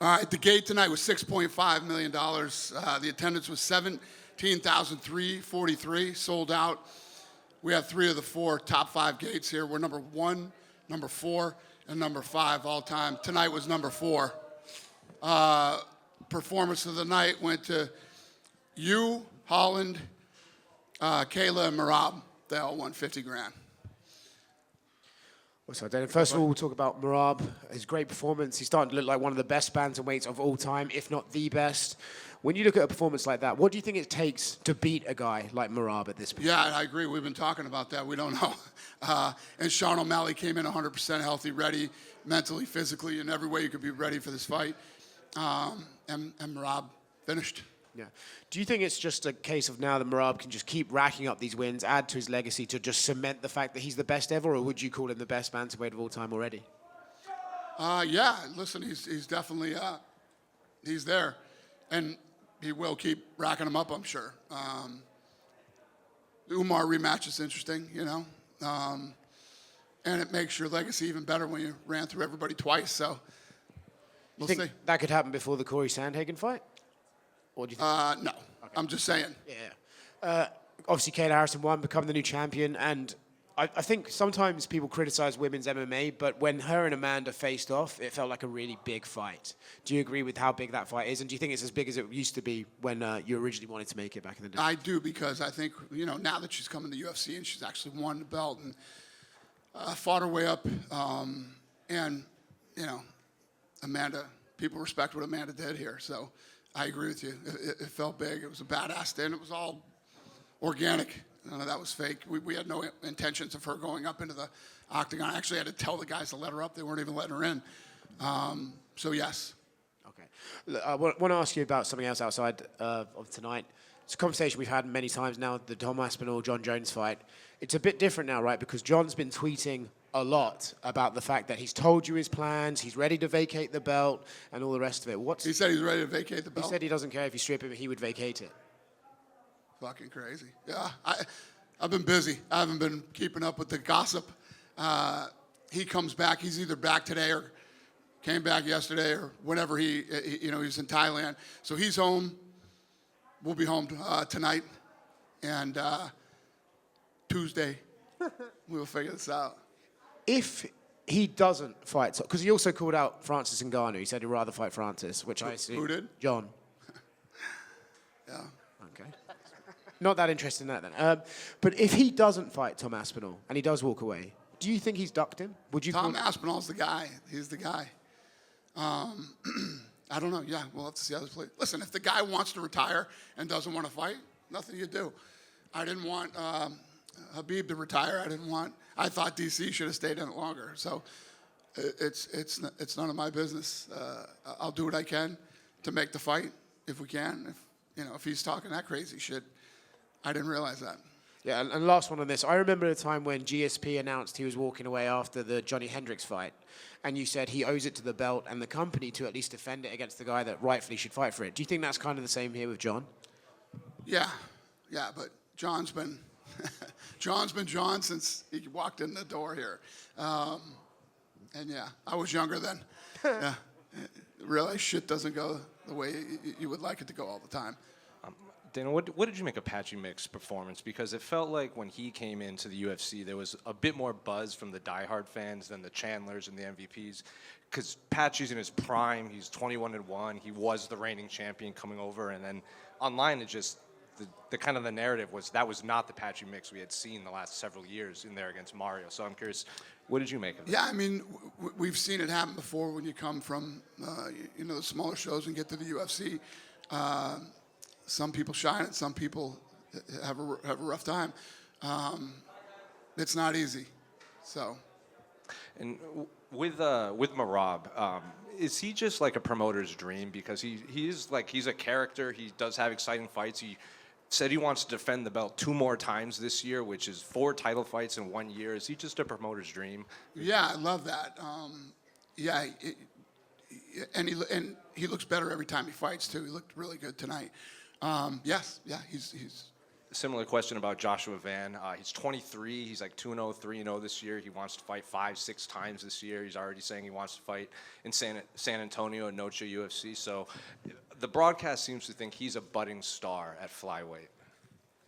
All right, the gate tonight was $6.5 million. The attendance was 17,343, sold out. We have 3 of the 4 top 5 gates here. We're number 1, number 4, and number 5 all time. Tonight was number 4. Performance of the night went to you, Holland, Kayla, and Marab. They all won 50 grand. So first of all, we'll talk about Marab, his great performance. He's starting to look like one of the best bantamweights of all time, if not the best. When you look at a performance like that, what do you think it takes to beat a guy like Marab at this point? Yeah, I agree. We've been talking about that. We don't know. And Sean O'Malley came in 100% healthy, ready, mentally, physically, in every way you could be ready for this fight. And Marab finished. Yeah. Do you think it's just a case of now that Marab can just keep racking up these wins, add to his legacy to just cement the fact that he's the best ever, or would you call him the best bantamweight of all time already? Yeah, listen, he's definitely, he's there. And he will keep racking them up, I'm sure. The Umar rematch is interesting, you know. And it makes your legacy even better when you ran through everybody twice, so we'll think see. That could happen before the Corey Sandhagen fight? Or do you think No, okay. I'm just saying. Yeah. Obviously, Kayla Harrison won, become the new champion, and I think sometimes people criticize women's MMA, but when her and Amanda faced off, it felt like a really big fight. Do you agree with how big that fight is, and do you think it's as big as it used to be when you originally wanted to make it back in the day? I do, because I think, you know, now that she's come in the UFC and she's actually won the belt and fought her way up, and, you know, Amanda, people respect what Amanda did here, so I agree with you. It felt big. It was a badass stand. It was all organic. None of that was fake. We had no intentions of her going up into the octagon. I actually had to tell the guys to let her up. They weren't even letting her in. So, yes. Okay. I want to ask you about something else outside of tonight. It's a conversation we've had many times now, the Tom Aspinall-John Jones fight. It's a bit different now, right? Because John's been tweeting a lot about the fact that he's told you his plans, he's ready to vacate the belt, and all the rest of it. He said he's ready to vacate the belt? He said he doesn't care if you strip him, he would vacate it. Fucking crazy. Yeah, I've been busy. I haven't been keeping up with the gossip. He comes back. He's either back today or came back yesterday or whenever he was in Thailand. So he's home. We'll be home tonight. And Tuesday, we'll figure this out. If he doesn't fight, because he also called out Francis Ngannou. He said he'd rather fight Francis, which I assume. Who did? John. Yeah. Okay. Not that interested in that then. But if he doesn't fight Tom Aspinall and he does walk away, do you think he's ducked him? Would you? Tom Aspinall's the guy. He's the guy. I don't know. Yeah, we'll have to see how this plays. Listen, if the guy wants to retire and doesn't want to fight, nothing you do. I didn't want Habib to retire. I thought DC should have stayed in it longer. So it's none of my business. I'll do what I can to make the fight if we can. If he's talking that crazy shit, I didn't realize that. Yeah, and last one on this. I remember a time when GSP announced he was walking away after the Johnny Hendricks fight, and you said he owes it to the belt and the company to at least defend it against the guy that rightfully should fight for it. Do you think that's kind of the same here with John? Yeah, but John's been John since he walked in the door here. And yeah, I was younger then. Yeah, really, shit doesn't go the way you would like it to go all the time. Dana, what did you make of Patchy Mick's performance? Because it felt like when he came into the UFC, there was a bit more buzz from the diehard fans than the Chandlers and the MVPs. Because Patchy's in his prime, he's 21-1, he was the reigning champion coming over, and then online it just the kind of the narrative was that was not the Patchy Mix we had seen the last several years in there against Mario. So I'm curious, what did you make of it? Yeah, I mean, we've seen it happen before when you come from the smaller shows and get to the UFC. Some people shine and some people have a rough time. It's not easy. So. And with Marab, is he just like a promoter's dream? Because he's a character. He does have exciting fights. He said he wants to defend the belt 2 more times this year, which is 4 title fights in 1 year. Is he just a promoter's dream? Yeah, I love that. And he looks better every time he fights too. He looked really good tonight. Yes, yeah, he's similar question about Joshua Van. He's 23. He's like 2-0, 3-0 this year. He wants to fight 5-6 times this year. He's already saying he wants to fight in San Antonio at Noche UFC. So the broadcast seems to think he's a budding star at flyweight.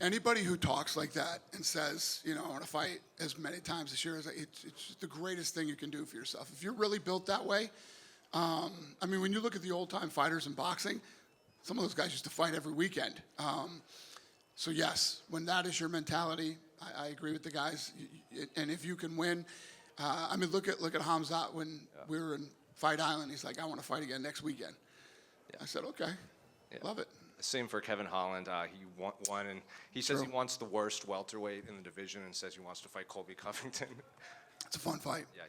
Anybody who talks like that and says, I want to fight as many times this year, it's the greatest thing you can do for yourself. If you're really built that way, when you look at the old-time fighters in boxing, some of those guys used to fight every weekend. So yes, when that is your mentality, I agree with the guys. And if you can win, look at Hamzat when we were in Fight Island. He's like, I want to fight again next weekend. Yeah. I said, okay, love it. Same for Kevin Holland. He won, and he says he wants the worst welterweight in the division, and says he wants to fight Colby Covington. It's a fun fight. Yeah.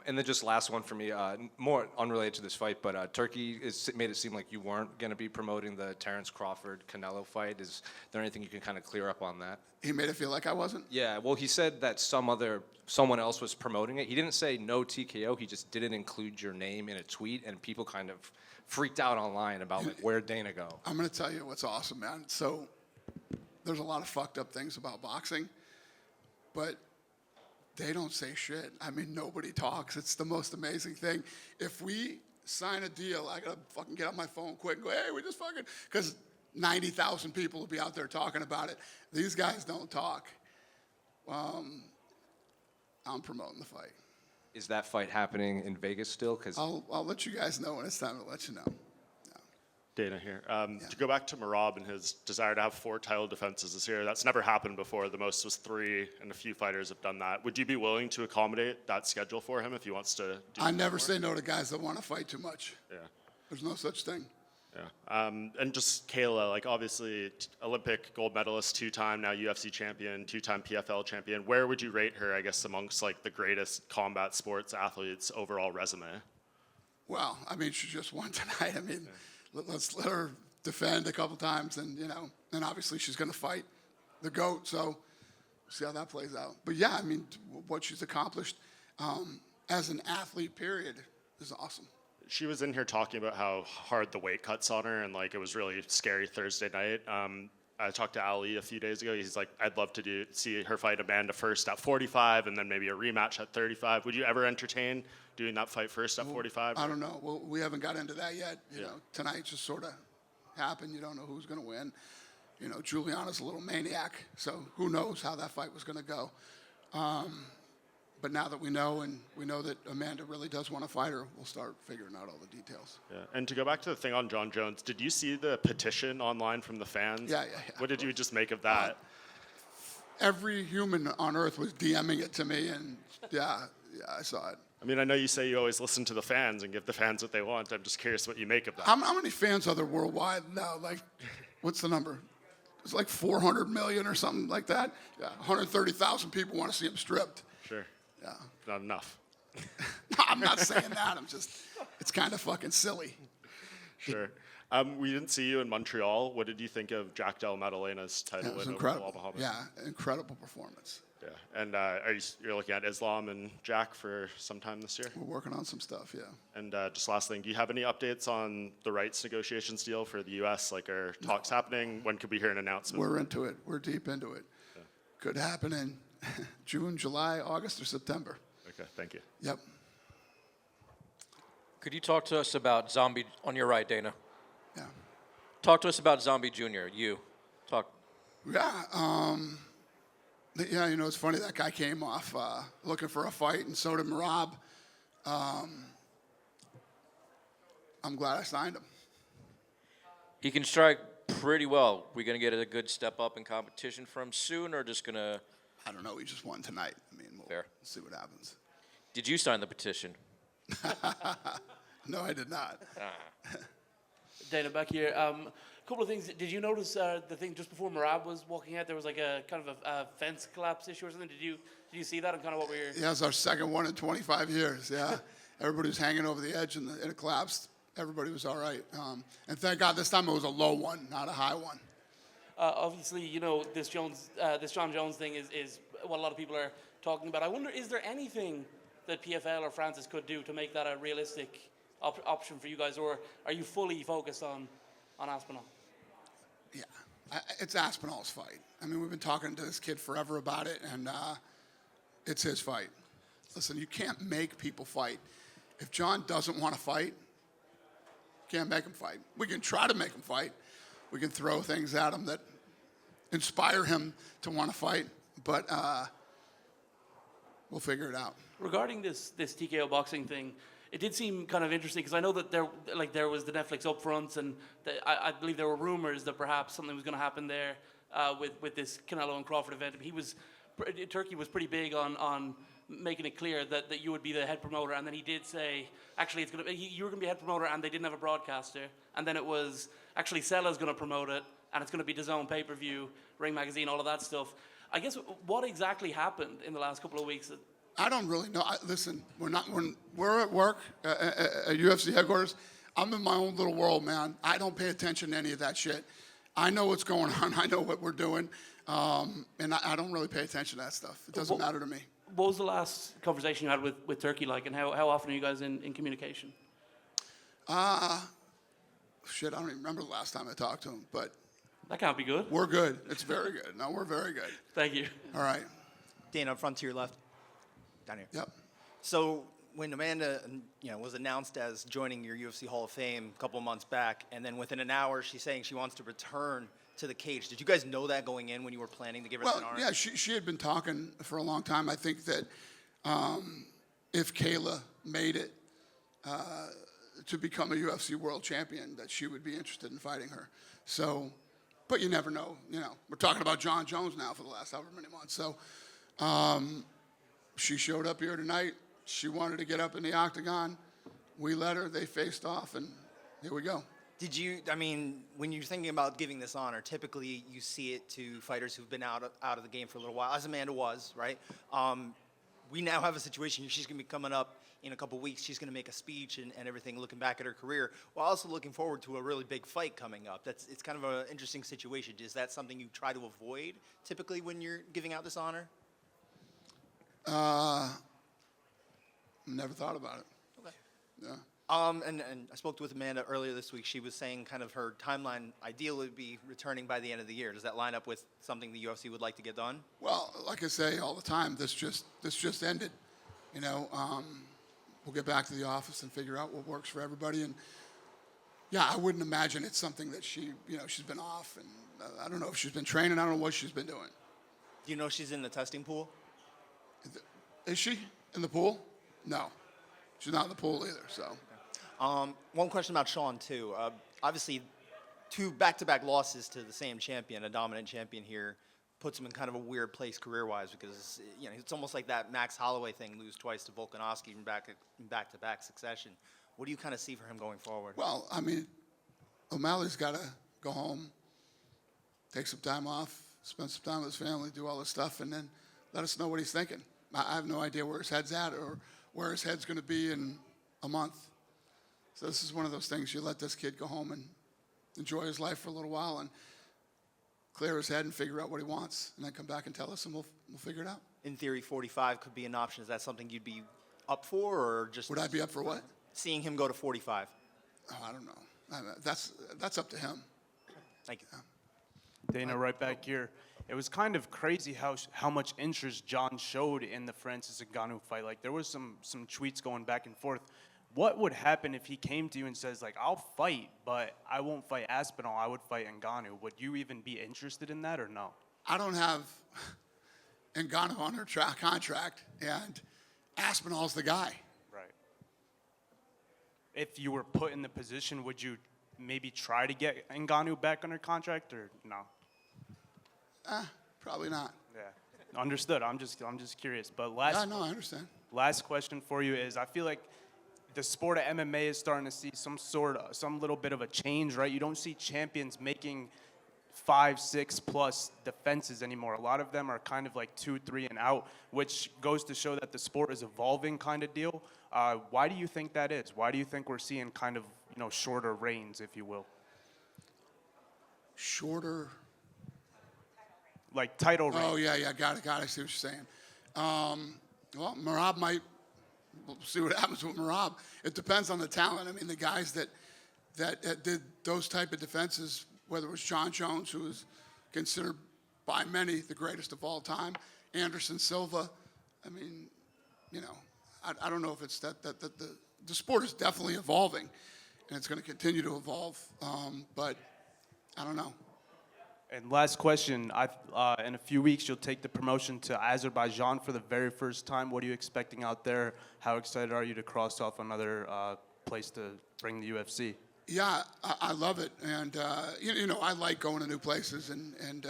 And then just last one for me, more unrelated to this fight, but Turkey made it seem like you weren't going to be promoting the Terrence Crawford-Canelo fight. Is there anything you can kind of clear up on that? He made it feel like I wasn't? Yeah, well, he said that someone else was promoting it. He didn't say no TKO. He just didn't include your name in a tweet, and people kind of freaked out online about where'd Dana go. I'm going to tell you what's awesome, man. So there's a lot of fucked up things about boxing, but they don't say shit. Nobody talks. It's the most amazing thing. If we sign a deal, I got to fucking get on my phone quick and go, hey, we just fucking, because 90,000 people will be out there talking about it. These guys don't talk. I'm promoting the fight. Is that fight happening in Vegas still? Because I'll let you guys know when it's time to let you know. Dana here. To go back to Merab and his desire to have 4 title defenses this year, that's never happened before. The most was 3, and a few fighters have done that. Would you be willing to accommodate that schedule for him if he wants to do I never say no to guys that want to fight too much. Yeah. There's no such thing. Yeah. And just Kayla, obviously Olympic gold medalist, 2-time now UFC champion, 2-time PFL champion. Where would you rate her, I guess, amongst the greatest combat sports athletes overall resume? Well, she just won tonight. Let's let her defend a couple times, and and obviously she's going to fight the GOAT. So we'll see how that plays out. But yeah, what she's accomplished as an athlete, period, is awesome. She was in here talking about how hard the weight cuts on her, and it was really scary Thursday night. I talked to Ali a few days ago. He's like, I'd love to see her fight Amanda first at 45, and then maybe a rematch at 35. Would you ever entertain doing that fight first at 45? I don't know. Well, we haven't got into that yet. You know, tonight just sort of happened. You don't know who's going to win. Juliana's a little maniac, so who knows how that fight was going to go. But now that we know, and we know that Amanda really does want to fight her, we'll start figuring out all the details. Yeah. And to go back to the thing on John Jones, did you see the petition online from the fans? Yeah. What did you just make of that? Every human on earth was DMing it to me, and yeah, I saw it. I know you say you always listen to the fans and give the fans what they want. I'm just curious what you make of that. How many fans are there worldwide now? What's the number? It's 400 million or something like that. Yeah, 130,000 people want to see him stripped. Sure. Yeah. Not enough. No, I'm not saying that. It's kind of fucking silly. Sure. We didn't see you in Montreal. What did you think of Jack Del Madalena's title win over Bilal Muhammad? Yeah, incredible performance. Yeah. And you're looking at Islam and Jack for some time this year? We're working on some stuff, yeah. And just last thing, do you have any updates on the rights negotiations deal for the U.S.? Are talks happening? When could we hear an announcement? We're into it. We're deep into it. Yeah. Could happen in June, July, August, or September. Okay, thank you. Yep. Could you talk to us about Zombie, on your right, Dana? Yeah. Talk to us about Zombie Jr., Talk. Yeah, it's funny, that guy came off looking for a fight, and so did Merab. I'm glad I signed him. He can strike pretty well. We going to get a good step up in competition from him soon, or just going to... I don't know. He just won tonight. We'll see what happens. Did you sign the petition? No, I did not. Dana, back here. A couple of things. Did you notice the thing just before Merab was walking out? There was a kind of a fence collapse issue or something. Did you see that and kind of what we were? Yeah, it's our second one in 25 years. Yeah, everybody was hanging over the edge and it collapsed. Everybody was all right. And thank God this time it was a low one, not a high one. Obviously, this John Jones thing is what a lot of people are talking about. I wonder, is there anything that PFL or Francis could do to make that a realistic option for you guys, or are you fully focused on Aspinall? Yeah, It's Aspinall's fight. I mean, we've been talking to this kid forever about it, and it's his fight. Listen, you can't make people fight. If John doesn't want to fight, you can't make him fight. We can try to make him fight. We can throw things at him that inspire him to want to fight, but we'll figure it out. Regarding this TKO boxing thing, it did seem kind of interesting because I know that there was the Netflix upfronts, and I believe there were rumors that perhaps something was going to happen there with this Canelo and Crawford event. Turkey was pretty big on making it clear that you would be the head promoter, and then he did say actually you were going to be head promoter, and they didn't have a broadcaster, and then it was actually Sella's going to promote it, and it's going to be DAZN pay-per-view, Ring Magazine, all of that stuff. I guess what exactly happened in the last couple of weeks? I don't really know. Listen, when we're at work at UFC headquarters, I'm in my own little world, man. I don't pay attention to any of that shit. I know what's going on. I know what we're doing, and I don't really pay attention to that stuff. It doesn't matter to me. What was the last conversation you had with Turkey like, and how often are you guys in communication? Shit, I don't even remember the last time I talked to him, but That can't be good. we're good. It's very good. No, we're very good. Thank you. All right. Dana, up front to your left. Down here. Yep. So when Amanda, was announced as joining your UFC Hall of Fame a couple of months back, and then within an hour she's saying she wants to return to the cage. Did you guys know that going in when you were planning to give her Well, an honor? yeah, she had been talking for a long time. I think that if Kayla made it to become a UFC world champion, that she would be interested in fighting her. So, but you never know. We're talking about John Jones now for the last however many months. So she showed up here tonight. She wanted to get up in the octagon. We let her. They faced off, and here we go. Did you, when you're thinking about giving this honor, typically you see it to fighters who've been out of the game for a little while, as Amanda was, right? We now have a situation, she's going to be coming up in a couple weeks. She's going to make a speech and everything, looking back at her career, while also looking forward to a really big fight coming up. It's kind of an interesting situation. Is that something you try to avoid typically when you're giving out this honor? Never thought about it. Okay. Yeah. And I spoke with Amanda earlier this week. She was saying kind of her timeline ideal would be returning by the end of the year. Does that line up with something the UFC would like to get done? Well, like I say all the time, this just ended. We'll get back to the office and figure out what works for everybody. And yeah, I wouldn't imagine it's something that she's been off, and I don't know if she's been training. I don't know what she's been doing. Do you know she's in the testing pool? Is she in the pool? No, she's not in the pool either. So. One question about Sean, too. Obviously, 2 back-to-back losses to the same champion, a dominant champion here, puts him in kind of a weird place career-wise because, it's almost like that Max Holloway thing, lose twice to Volkanovski in back-to-back succession. What do you kind of see for him going forward? Well, O'Malley's got to go home, take some time off, spend some time with his family, do all this stuff, and then let us know what he's thinking. I have no idea where his head's at or where his head's going to be in a month. So this is one of those things, you let this kid go home and enjoy his life for a little while and clear his head and figure out what he wants, and then come back and tell us, and we'll figure it out. In theory, 45 could be an option. Is that something you'd be up for, or just... Would I be up for what? Seeing him go to 45. Oh, I don't know. That's up to him. Thank you. Dana, right back here. It was kind of crazy how much interest John showed in the Francis Ngannou fight. Like, there was some tweets going back and forth. What would happen if he came to you and says, like, I'll fight, but I won't fight Aspinall, I would fight Ngannou? Would you even be interested in that or no? I don't have Ngannou on her contract, and Aspinall's the guy. Right. If you were put in the position, would you maybe try to get Ngannou back under contract or no? Probably not. Yeah. Understood. I'm just curious. But I understand. last question for you is, I feel like the sport of MMA is starting to see some little bit of a change, right? You don't see champions making 5, 6 plus defenses anymore. A lot of them are kind of like 2, 3 and out, which goes to show that the sport is evolving kind of deal. Why do you think that is? Why do you think we're seeing kind of, shorter reigns, if you will? Shorter. Like title reigns. Oh, yeah, got it. I see what you're saying. Well, Merab might. We'll see what happens with Merab. It depends on the talent. The guys that did those type of defenses whether it was John Jones, who is considered by many the greatest of all time, Anderson Silva. I mean, you know, I don't know if it's that the sport is definitely evolving, and it's going to continue to evolve, but I don't know. And last question, in a few weeks you'll take the promotion to Azerbaijan for the very first time. What are you expecting out there? How excited are you to cross off another place to bring the UFC? Yeah, I love it, and you know, I like going to new places and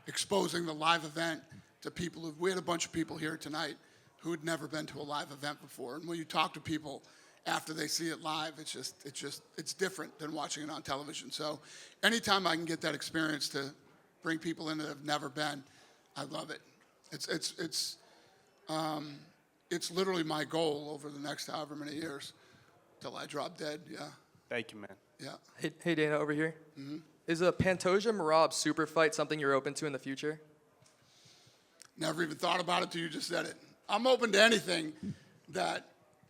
exposing the live event to people. We had a bunch of people here tonight who had never been to a live event before, and when you talk to people after they see it live, it's different than watching it on television. So, anytime I can get that experience to bring people in that have never been, I love it. It's literally my goal over the next however many years till I drop dead. Yeah. Thank you, man. Yeah. Hey Dana, over here. Is a Pantoja Merab super fight something you're open to in the future? Never even thought about it till you just said it. I'm open to anything that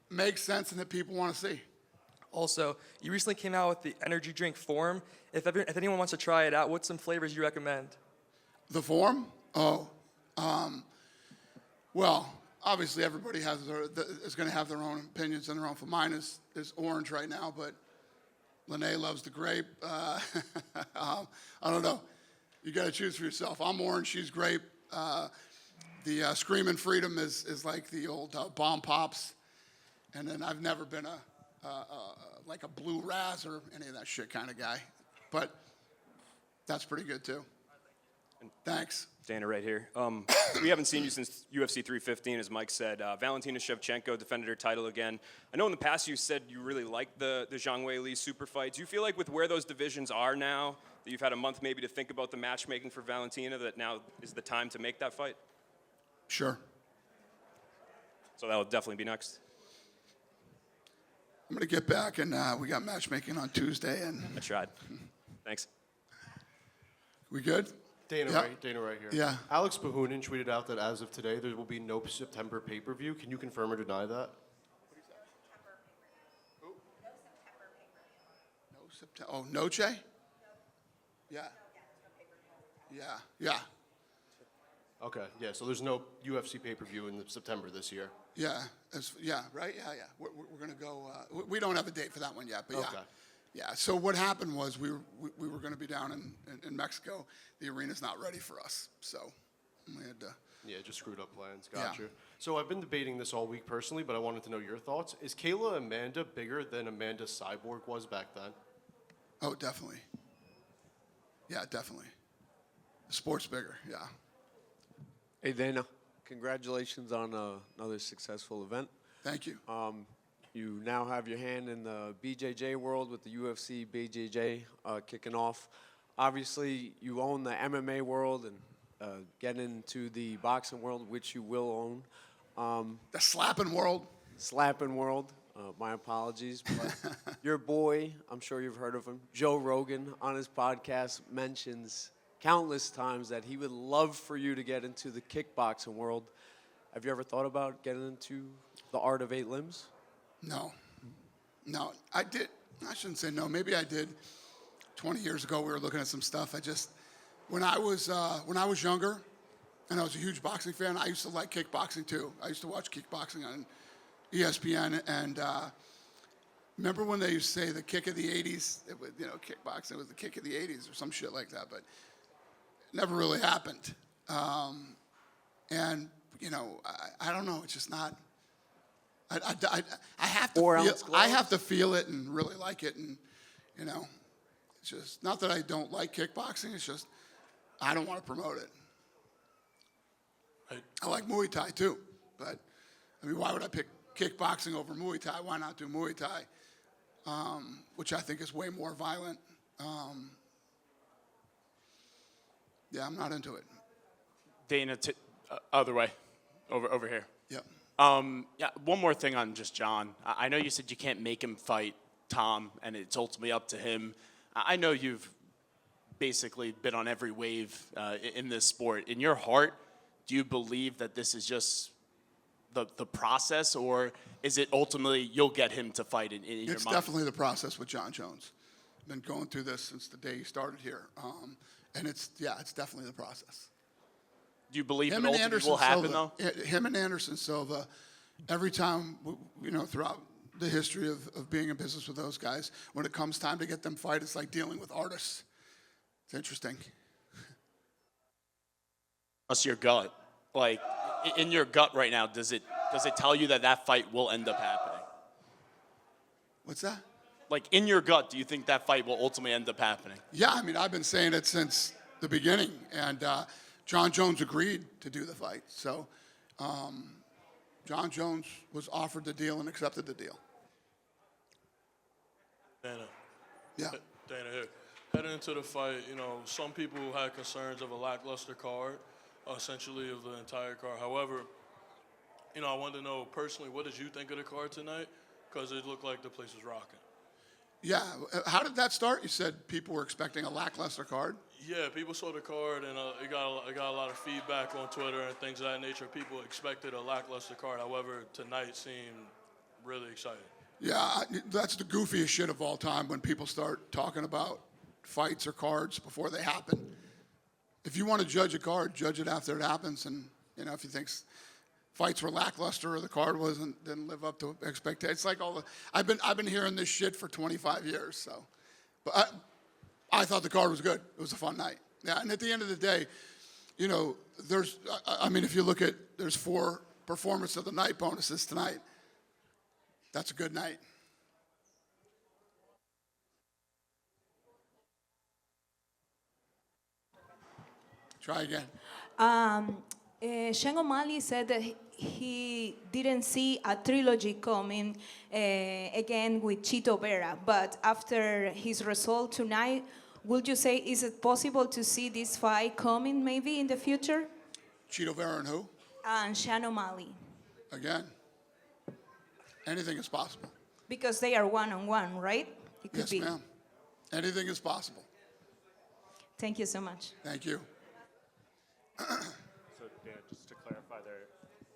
makes sense and that people want to see. Also, you recently came out with the energy drink Form. If anyone wants to try it out, what's some flavors you recommend? The Form? Oh, well, obviously everybody is going to have their own opinions and their own. For mine is orange right now, but Lene loves the grape. I don't know. You got to choose for yourself. I'm orange. She's grape. The Screamin' Freedom is like the old Bomb Pops, and then I've never been like a Blue Raz or any of that shit kind of guy, but that's pretty good too. Thanks. Dana, right here. We haven't seen you since UFC 315, as Mike said. Valentina Shevchenko defended her title again. I know in the past you said you really liked the Zhang Weili super fight. Do you feel like with where those divisions are now, that you've had a month maybe to think about the matchmaking for Valentina, that now is the time to make that fight? Sure. So that will definitely be next. I'm going to get back, and we got matchmaking on Tuesday. And I tried. Thanks. We good? Dana, Yeah. Dana right here. Yeah. Alex Bahunin tweeted out that as of today, there will be no September pay-per-view. Can you confirm or deny that? No September. Oh, Noche? Yeah. Yeah. Okay, yeah, so there's no UFC pay-per-view in September this year. Yeah. Right? Yeah. We're going to go. We don't have a date for that one yet, but yeah. Okay. Yeah. So what happened was we were going to be down in Mexico. The arena's not ready for us, so we had to. Yeah, just screwed up plans. Yeah. Gotcha. So I've been debating this all week personally, but I wanted to know your thoughts. Is Kayla Amanda bigger than Amanda Cyborg was back then? Oh, definitely. Yeah, definitely. The sport's bigger. Yeah. Hey, Dana, congratulations on another successful event. Thank you. You now have your hand in the BJJ world with the UFC BJJ kicking off. Obviously, you own the MMA world and getting into the boxing world, which you will own. The slapping world. Slapping world. My apologies. But your boy, I'm sure you've heard of him, Joe Rogan, on his podcast mentions countless times that he would love for you to get into the kickboxing world. Have you ever thought about getting into the art of 8 limbs? No, I did. I shouldn't say no. Maybe I did. 20 years ago, we were looking at some stuff. When I was younger, and I was a huge boxing fan, I used to like kickboxing too. I used to watch kickboxing on ESPN, and remember when they used to say the kick of the 80s? It was, kickboxing was the kick of the 80s or some shit like that, but it never really happened. And I don't know. It's just not. I have to feel it and really like it, and it's just not that I don't like kickboxing. It's just I don't want to promote it. Right. I like Muay Thai too, but I mean, why would I pick kickboxing over Muay Thai? Why not do Muay Thai, which I think is way more violent? Yeah, I'm not into it. Dana, other way, over here. Yep. Yeah, one more thing on just John. I know you said you can't make him fight Tom, and it's ultimately up to him. I know you've basically been on every wave in this sport. In your heart, do you believe that this is just the process, or is it ultimately you'll get him to fight in your mind? It's definitely the process with John Jones. been going through this since the day he started here. And it's definitely the process. Do you believe it Him and ultimately Anderson will happen, Silva, though? him and Anderson Silva, every time, throughout the history of being in business with those guys, when it comes time to get them fight, it's like dealing with artists. It's interesting. What's your gut? Like, in your gut right now, does it tell you that fight will end up happening? What's that? Like, in your gut, do you think that fight will ultimately end up happening? Yeah, I mean, I've been saying it since the beginning, and John Jones agreed to do the fight. So John Jones was offered the deal and accepted the deal. Dana. Yeah. Dana here. Heading into the fight, some people had concerns of a lackluster card, essentially of the entire card. However, I wanted to know personally, what did you think of the card tonight? Because it looked like the place was rocking. Yeah. How did that start? You said people were expecting a lackluster card? Yeah, people saw the card, and it got a lot of feedback on Twitter and things of that nature. People expected a lackluster card. However, tonight seemed really exciting. Yeah, that's the goofiest shit of all time when people start talking about fights or cards before they happen. If you want to judge a card, judge it after it happens. And, if you think fights were lackluster or the card didn't live up to expectations. It's like I've been hearing this shit for 25 years. So, but I thought the card was good. It was a fun night. Yeah, and at the end of the day, if you look at, there's 4 performance of the night bonuses tonight. That's a good night. Try again. Sean O'Malley said that he didn't see a trilogy coming again with Chito Vera, but after his result tonight, would you say, is it possible to see this fight coming maybe in the future? Chito Vera and who? And Sean O'Malley. Again, anything is possible. Because they are one-on-one, right? It could Yes, be. ma'am. Anything is possible. Thank you so much. Thank you. So, Dan, just to clarify there,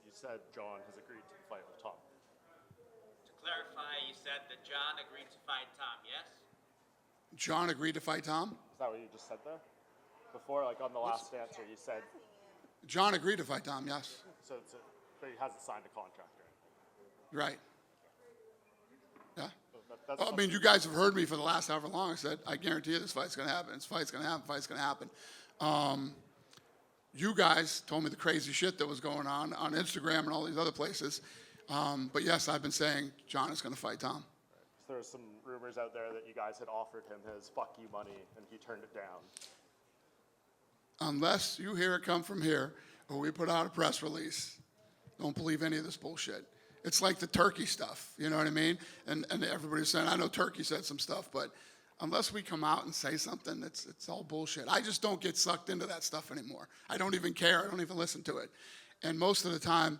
you said John has agreed to fight with Tom. To clarify, you said that John agreed to fight Tom, yes? John agreed to fight Tom? Is that what you just said there? Before, on the last answer, you said... John agreed to fight Tom, yes. So but he hasn't signed a contract, right? Right. Yeah. Well, I mean, you guys have heard me for the last however long. I said, I guarantee you this fight's going to happen. This fight's going to happen. Fight's going to happen. You guys told me the crazy shit that was going on Instagram and all these other places. But yes, I've been saying John is going to fight Tom. So there was some rumors out there that you guys had offered him his fuck you money and he turned it down. Unless you hear it come from here or we put out a press release, don't believe any of this bullshit. It's like the Turkey stuff, you know what I mean? And everybody's saying, I know Turkey said some stuff, but unless we come out and say something, it's all bullshit. I just don't get sucked into that stuff anymore. I don't even care. I don't even listen to it. And most of the time,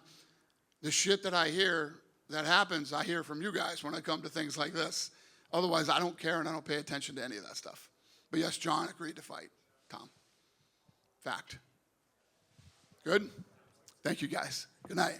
the shit that I hear that happens, I hear from you guys when I come to things like this. Otherwise, I don't care and I don't pay attention to any of that stuff. But yes, John agreed to fight Tom. Fact. Good? Thank you, guys. Good night.